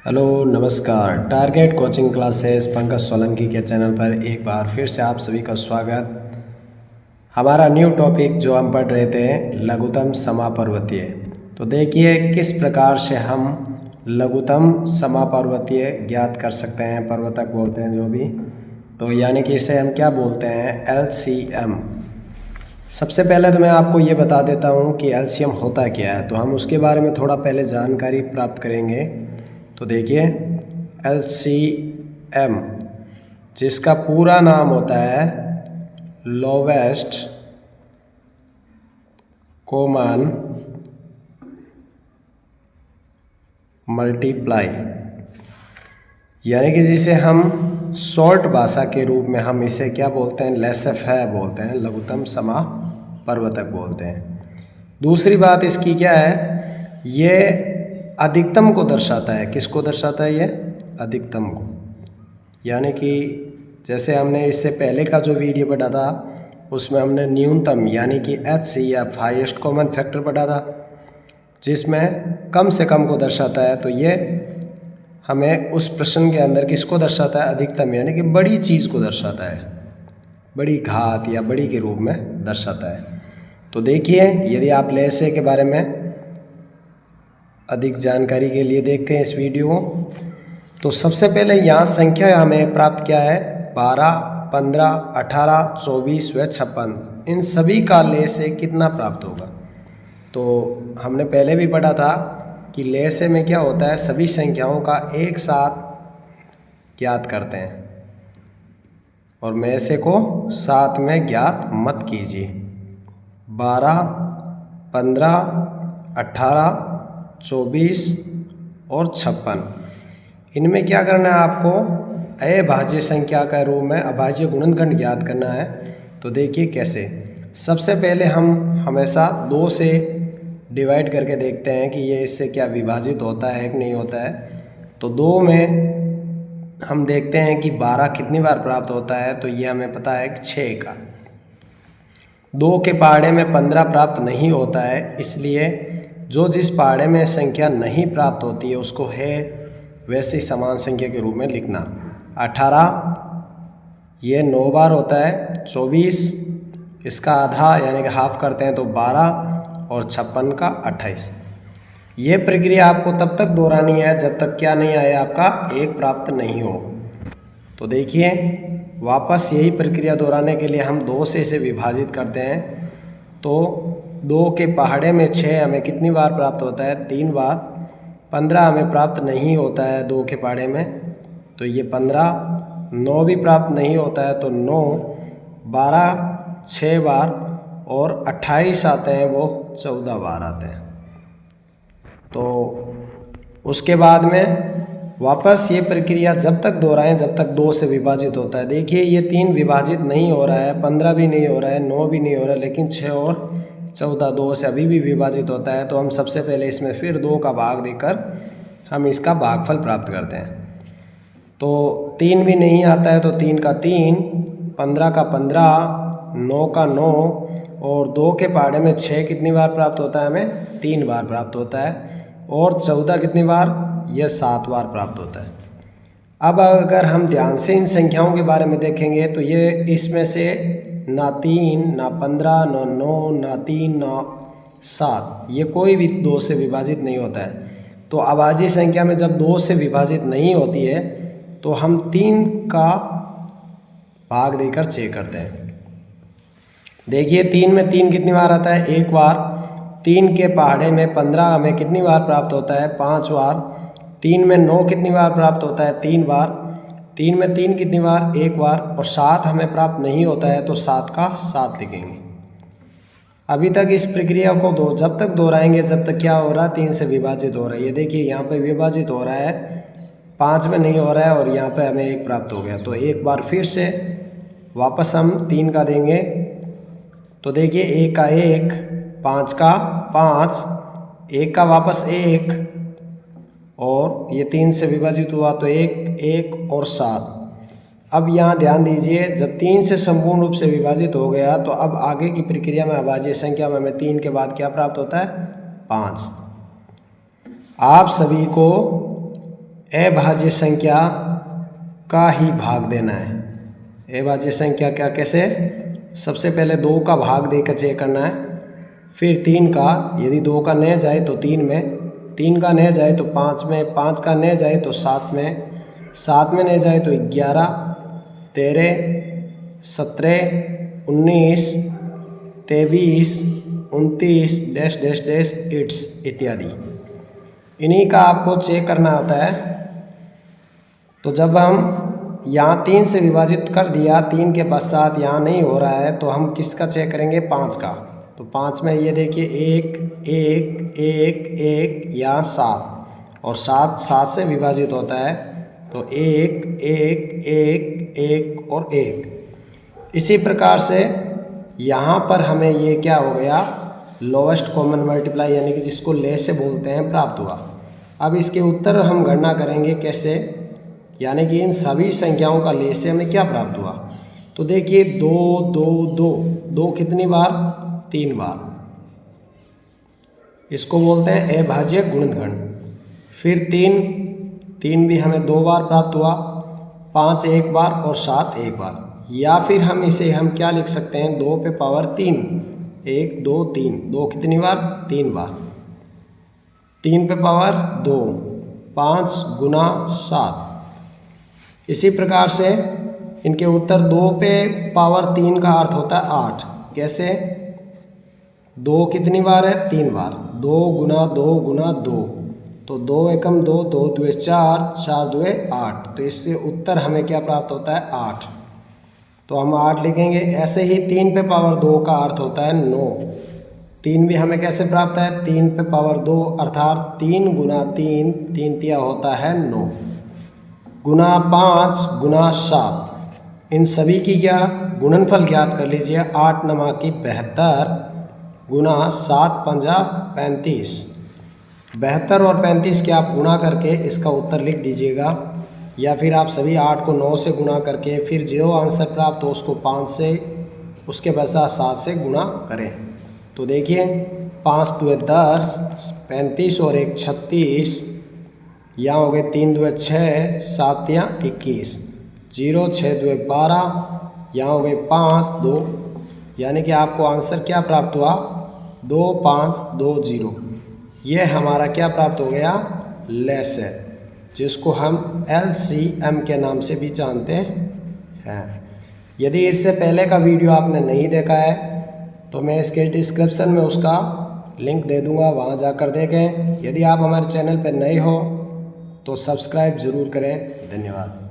Hello नमस्कार। Target coaching classes Pankaj Solanki के channel पर एक बार फिर से आप सभी का स्वागत। हमारा न्यू टॉपिक जो हम पढ़ रहे थे लघुत्तम समापर्वतीय। तो देखिए किस प्रकार से हम लघुत्तम समापर्वतीय ज्ञात कर सकते हैं। पर्वतक बोलते हैं जो भी, तो यानी कि इसे हम क्या बोलते हैं, LCM। सबसे पहले तो मैं आपको ये बता देता हूँ कि LCM होता क्या है, तो हम उसके बारे में थोड़ा पहले जानकारी प्राप्त करेंगे। तो देखिए LCM जिसका पूरा नाम होता है लोवेस्ट कॉमन मल्टीप्लाई, यानी कि जिसे हम शॉर्ट भाषा के रूप में हम इसे क्या बोलते हैं, लेसेफे बोलते हैं, लघुत्तम समापर्वतक बोलते हैं। दूसरी बात इसकी क्या है, ये अधिकतम को दर्शाता है। किसको दर्शाता है ये? अधिकतम को। यानी कि जैसे हमने इससे पहले का जो वीडियो पढ़ा था उसमें हमने न्यूनतम यानी कि HCF हाईएस्ट कॉमन फैक्टर पढ़ा था, जिसमें कम से कम को दर्शाता है। तो ये हमें उस प्रश्न के अंदर किसको दर्शाता है? अधिकतम, यानी कि बड़ी चीज़ को दर्शाता है, बड़ी घात या बड़ी के रूप में दर्शाता है। तो देखिए यदि आप लेसे के बारे में अधिक जानकारी के लिए देखते हैं इस वीडियो को, तो सबसे पहले यहाँ संख्या हमें प्राप्त क्या है, 12, 15, 18, 24 व 56। इन सभी का ले से कितना प्राप्त होगा? तो हमने पहले भी पढ़ा था कि ले से में क्या होता है, सभी संख्याओं का एक साथ ज्ञात करते हैं और में से को साथ में ज्ञात मत कीजिए। 12, 15, 18, 24 और 56, इनमें क्या करना है आपको, अभाज्य संख्या का रूप में अभाज्य गुणनखंड ज्ञात करना है। तो देखिए कैसे। सबसे पहले हम हमेशा 2 से डिवाइड करके देखते हैं कि ये इससे क्या विभाजित होता है कि नहीं होता है। तो 2 में हम देखते हैं कि 12 कितनी बार प्राप्त होता है, तो ये हमें पता है कि 6 का। 2 के पहाड़े में 15 प्राप्त नहीं होता है, इसलिए जो जिस पहाड़े में संख्या नहीं प्राप्त होती है उसको है वैसे ही समान संख्या के रूप में लिखना। 18 ये 9 बार होता है, 24 इसका आधा यानी कि हाफ करते हैं तो 12 और 56 का 28। ये प्रक्रिया आपको तब तक दोहरानी है जब तक क्या नहीं आए, आपका 1 प्राप्त नहीं हो। तो देखिए वापस यही प्रक्रिया दोहराने के लिए हम 2 से इसे विभाजित करते हैं। तो 2 के पहाड़े में 6 हमें कितनी बार प्राप्त होता है? 3 बार। 15 हमें प्राप्त नहीं होता है 2 के पहाड़े में, तो ये 15। 9 भी प्राप्त नहीं होता है तो 9। 12 6 बार और 28 आते हैं वो 14 बार आते हैं। तो उसके बाद में वापस ये प्रक्रिया जब तक दोहराएं जब तक 2 से विभाजित होता है। देखिए ये 3 विभाजित नहीं हो रहा है, 15 भी नहीं हो रहा है, 9 भी नहीं हो रहा है, लेकिन 6 और 14 2 से अभी भी विभाजित होता है। तो हम सबसे पहले इसमें फिर 2 का भाग देकर हम इसका भागफल प्राप्त करते हैं। तो 3 भी नहीं आता है तो 3 का 3, 15 का 15, 9 का 9 और 2 के पहाड़े में 6 कितनी बार प्राप्त होता है? हमें 3 बार प्राप्त होता है। और 14 कितनी बार? यह 7 बार प्राप्त होता है। अब अगर हम ध्यान से इन संख्याओं के बारे में देखेंगे तो ये इसमें से ना 3, ना 15, ना 9, ना 3, ना 7, ये कोई भी 2 से विभाजित नहीं होता है। तो अभाज्य संख्या में जब 2 से विभाजित नहीं होती है तो हम 3 का भाग देकर चेक करते हैं। देखिए 3 में 3 कितनी बार आता है? 1 बार। 3 के पहाड़े में 15 हमें कितनी बार प्राप्त होता है? 5 बार। 3 में 9 कितनी बार प्राप्त होता है? 3 बार। 3 में 3 कितनी बार? 1 बार। और 7 हमें प्राप्त नहीं होता है तो 7 का 7 लिखेंगे। अभी तक इस प्रक्रिया को जब तक दोहराएंगे जब तक क्या हो रहा है? 3 से विभाजित हो रहा है। ये देखिए यहाँ पे विभाजित हो रहा है, 5 में नहीं हो रहा है और यहाँ पे हमें 1 प्राप्त हो गया। तो एक बार फिर से वापस हम 3 का देंगे। तो देखिए 1 का 1, 5 का 5, 1 का वापस 1 और ये 3 से विभाजित हुआ तो 1, 1 और 7। अब यहाँ ध्यान दीजिए, जब 3 से संपूर्ण रूप से विभाजित हो गया तो अब आगे की प्रक्रिया में अभाज्य संख्या में हमें 3 के बाद क्या प्राप्त होता है? 5। आप सभी को अभाज्य संख्या का ही भाग देना है। अभाज्य संख्या क्या कैसे? सबसे पहले 2 का भाग देकर चेक करना है, फिर 3 का, यदि 2 का नहीं जाए तो 3 में, 3 का नहीं जाए तो 5 में, 5 का नहीं जाए तो 7 में, 7 में नहीं जाए तो 11, 13, 17, 19, 23, 29 डैश डैश डैश इट्स इत्यादि। इन्हीं का आपको चेक करना होता है। तो जब हम यहाँ 3 से विभाजित कर दिया, 3 के पश्चात यहाँ नहीं हो रहा है, तो हम किसका चेक करेंगे? 5 का। तो 5 में ये देखिए 1 1 1 1 यहाँ 7 और 7 से विभाजित होता है, तो 1 1 1 1 और 1। इसी प्रकार से यहाँ पर हमें ये क्या हो गया? लोवेस्ट कॉमन मल्टीप्लाई यानी कि जिसको लेसे बोलते हैं, प्राप्त हुआ। अब इसके उत्तर हम गणना करेंगे कैसे, यानी कि इन सभी संख्याओं का लेसे हमें क्या प्राप्त हुआ। तो देखिए 2 2 2 2 कितनी बार? 3 बार। इसको बोलते हैं अभाज्य गुणनखंड। फिर 3 भी हमें 2 बार प्राप्त हुआ, 5 एक बार और 7 एक बार। या फिर हम इसे क्या लिख सकते हैं? 2 पे पावर 3, 1 2 3, 2 कितनी बार? 3 बार। 3 पे पावर 2, 5 गुना 7। इसी प्रकार से इनके उत्तर 2 पे पावर 3 का अर्थ होता है 8। कैसे? 2 कितनी बार है? 3 बार। 2 गुना 2 गुना 2, तो 2 एकम 2, 2 दुए 4, 4 दुए 8। तो इससे उत्तर हमें क्या प्राप्त होता है? 8। तो हम 8 लिखेंगे। ऐसे ही 3 पे पावर 2 का अर्थ होता है 9। 3 भी हमें कैसे प्राप्त है? 3 पे पावर 2 अर्थात 3 गुना 3, 3 तिया होता है 9, गुना 5 गुना 7। इन सभी की क्या गुणनफल ज्ञात कर लीजिए। 8 नमा की 72 गुना 7 पंजा 35। 72 और 35 के आप गुणा करके इसका उत्तर लिख दीजिएगा, या फिर आप सभी 8 को 9 से गुणा करके फिर जो आंसर प्राप्त हो उसको 5 से, उसके पश्चात 7 से गुणा करें। तो देखिए 5 दुए 10, 35 और 1 36, यहाँ हो गए 3 दुए 6, 7 या 21, 0 6 दुए 12, यहाँ हो गए 5 2, यानी कि आपको आंसर क्या प्राप्त हुआ? 2 5 2 0। ये हमारा क्या प्राप्त हो गया? लेसे, जिसको हम LCM के नाम से भी जानते हैं। यदि इससे पहले का वीडियो आपने नहीं देखा है तो मैं इसके डिस्क्रिप्शन में उसका लिंक दे दूंगा, वहां जाकर देखें। यदि आप हमारे चैनल पर नए हो तो सब्सक्राइब ज़रूर करें। धन्यवाद।